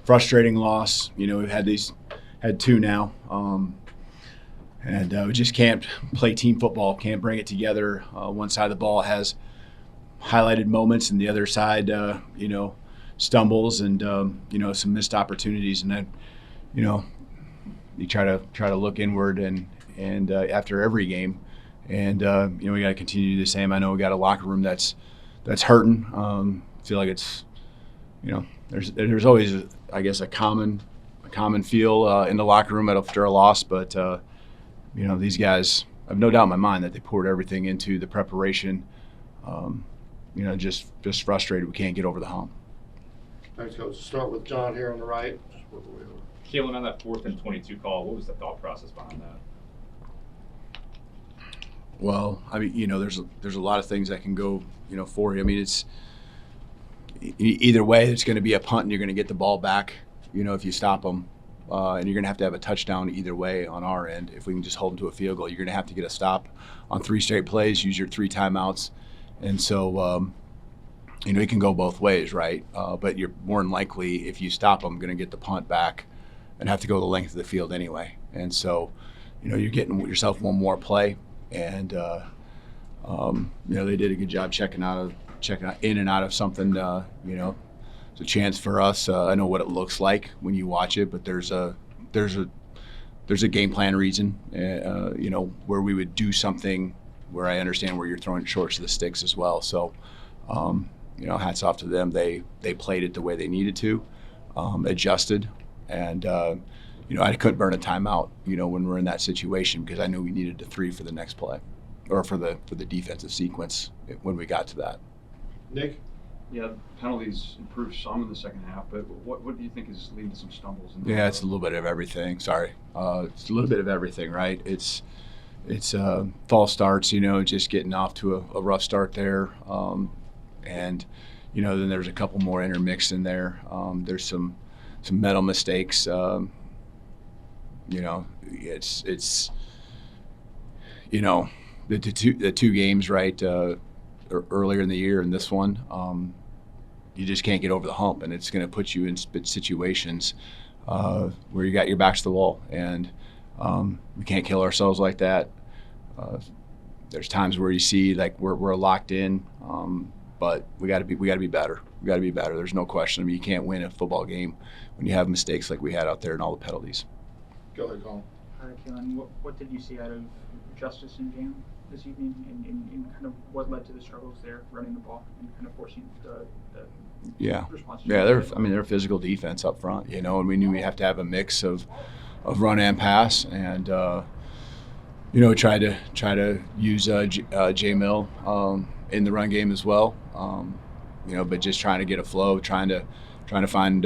frustrating loss. We've had two now, and we just can't play team football. Can't bring it together. One side of the ball has highlighted moments, and the other side, stumbles and some missed opportunities. And then, you try to look inward and after every game, and we got to continue to do the same. I know we got a locker room that's hurting. Feel like it's there's always I guess a common feel in the locker room after a loss, but these guys, I have no doubt in my mind that they poured everything into the preparation. Just frustrated we can't get over the hump. Thanks, Coach. Start with John here on the right. Just work our way over. Kalen, on that 4th and 22 call, what was the thought process behind that? Well, I mean, there's a lot of things that can go, for you. I mean, it's either way, it's going to be a punt, and you're going to get the ball back, if you stop them, and you're going to have a touchdown either way on our end. If we can just hold them to a field goal, you're going to have to get a stop on 3 straight plays, use your 3 timeouts, and so it can go both ways, right? But you're more than likely, if you stop them, going to get the punt back and have to go the length of the field anyway. And so, you're getting yourself one more play, and they did a good job checking in and out of something. It's a chance for us. I know what it looks like when you watch it, but there's a game plan reason, where we would do something where I understand where you're throwing it short to the sticks as well. So, hats off to them. They played it the way they needed to, adjusted, and I couldn't burn a timeout, when we're in that situation, because I knew we needed a 3 for the next play, or for the defensive sequence when we got to that. Nick? Yeah, penalties improved some in the second half, but what do you think is leading to some stumbles? Yeah, it's a little bit of everything. Sorry, it's a little bit of everything, right? It's false starts, just getting off to a rough start there, and then there's a couple more intermixed in there. There's some mental mistakes. It's the two games, right? Earlier in the year and this one, you just can't get over the hump, and it's going to put you in situations where you got your backs to the wall, and we can't kill ourselves like that. There's times where you see like we're locked in, but we got to be better. We got to be better. There's no question. I mean, you can't win a football game when you have mistakes like we had out there and all the penalties. Go ahead, Colin. All right, Kalen, what did you see out of Justice and Jam this evening, and kind of what led to the struggles there, running the ball and kind of forcing the response? Yeah, they're a physical defense up front, and we knew we have to have a mix of run and pass, and try to use J Mill in the run game as well, but just trying to get a flow, trying to find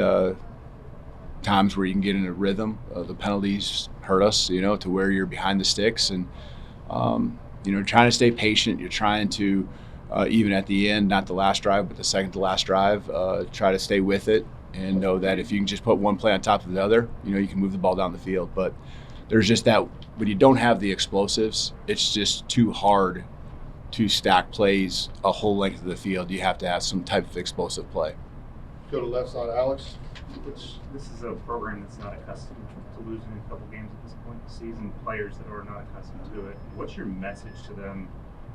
times where you can get in a rhythm. The penalties hurt us, to where you're behind the sticks, and trying to stay patient. You're trying to even at the end, not the last drive, but the second to last drive, try to stay with it and know that if you can just put one play on top of the other, you can move the ball down the field. But there's just that when you don't have the explosives, it's just too hard to stack plays a whole length of the field. You have to have some type of explosive play. Go to left side, Alex. This is a program that's not accustomed to losing a couple games at this point in the season, players that are not accustomed to it. What's your message to them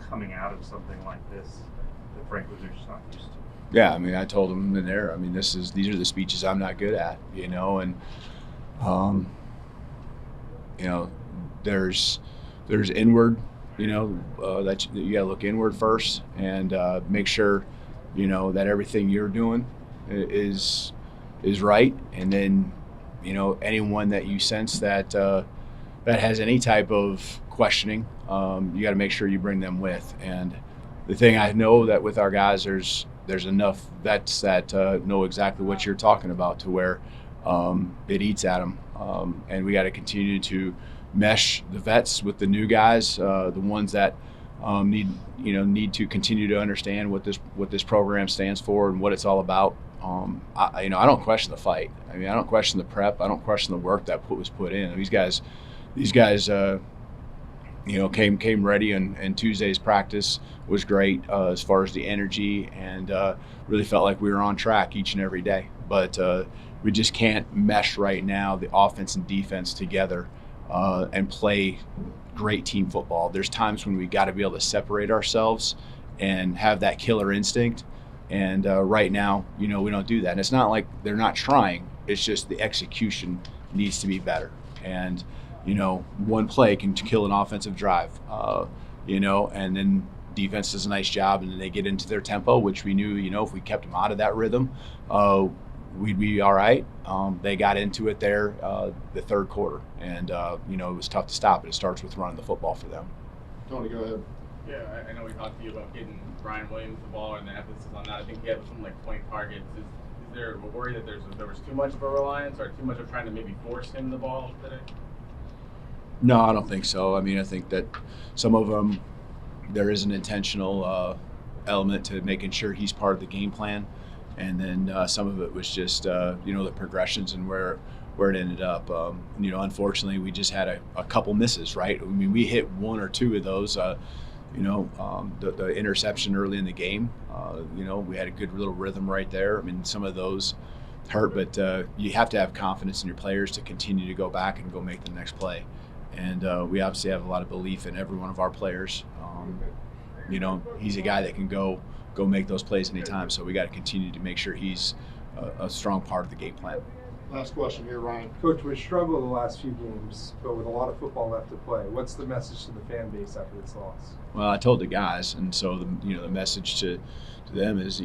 coming out of something like this that frankly they're just not used to? Yeah, I mean, I told them in there, I mean, these are the speeches I'm not good at, and there's inward, that you got to look inward first and make sure, that everything you're doing is right, and then anyone that you sense that that has any type of questioning, you got to make sure you bring them with. And the thing I know that with our guys, there's enough vets that know exactly what you're talking about to where it eats at them, and we got to continue to mesh the vets with the new guys, the ones that need to continue to understand what this program stands for and what it's all about. I don't question the fight. I mean, I don't question the prep. I don't question the work that was put in. These guys, came ready, and Tuesday's practice was great as far as the energy, and really felt like we were on track each and every day. But we just can't mesh right now the offense and defense together and play great team football. There's times when we got to be able to separate ourselves and have that killer instinct. And right now, we don't do that. And it's not like they're not trying. It's just the execution needs to be better. And, one play can kill an offensive drive, and then defense does a nice job and then they get into their tempo, which we knew, if we kept them out of that rhythm, we'd be all right. They got into it there the third quarter. And, it was tough to stop. It starts with running the football for them. Tony, go ahead. Yeah, I know we talked to you about getting Brian Williams the ball and the emphasis on that. I think he had something like 20 targets. Is there a worry that there was too much of a reliance or too much of trying to maybe force him the ball today? No, I don't think so. I mean, I think that some of them, there is an intentional element to making sure he's part of the game plan. And then some of it was just, the progressions and where it ended up. Unfortunately, we just had a couple misses, right? I mean, we hit one or two of those. The interception early in the game, we had a good little rhythm right there. I mean, some of those hurt, but you have to have confidence in your players to continue to go back and go make the next play. And we obviously have a lot of belief in every one of our players. He's a guy that can go make those plays anytime, so we got to continue to make sure he's a strong part of the game plan. Last question here, Ryan. Coach, we struggled the last few games, but with a lot of football left to play. What's the message to the fan base after this loss? Well, I told the guys, and so the message to them is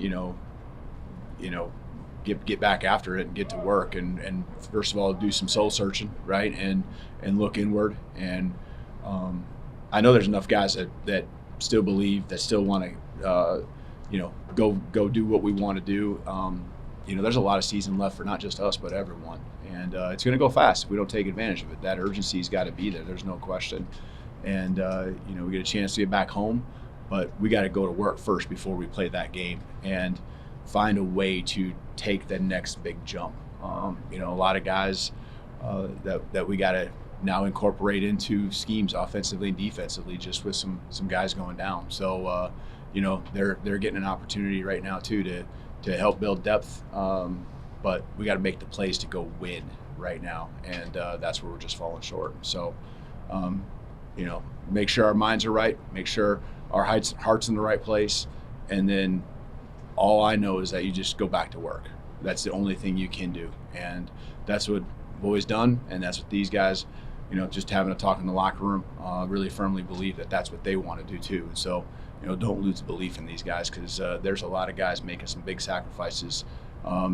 get back after it and get to work, and first of all do some soul searching, right, and look inward. And I know there's enough guys that still believe, that still want to go do what we want to do. There's a lot of season left for not just us, but everyone. And it's going to go fast if we don't take advantage of it. That urgency's got to be there. There's no question. And, we get a chance to get back home, but we got to go to work first before we play that game and find a way to take the next big jump. A lot of guys that we got to now incorporate into schemes offensively and defensively, just with some guys going down. So, they're getting an opportunity right now, too, to help build depth, but we got to make the plays to go win right now, and that's where we're just falling short. So, make sure our minds are right, make sure our heart's in the right place, and then all I know is that you just go back to work. That's the only thing you can do, and that's what we've always done, and that's what these guys, just having a talk in the locker room, really firmly believe that that's what they want to do too. And so, don't lose belief in these guys, because there's a lot of guys making some big sacrifices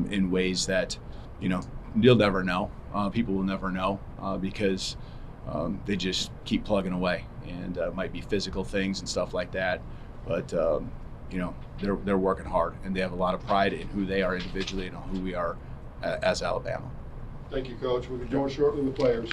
in ways that, you'll never know. People will never know because they just keep plugging away, and it might be physical things and stuff like that. But, they're working hard, and they have a lot of pride in who they are individually and who we are as Alabama. Thank you, Coach. We'll be joined shortly with players.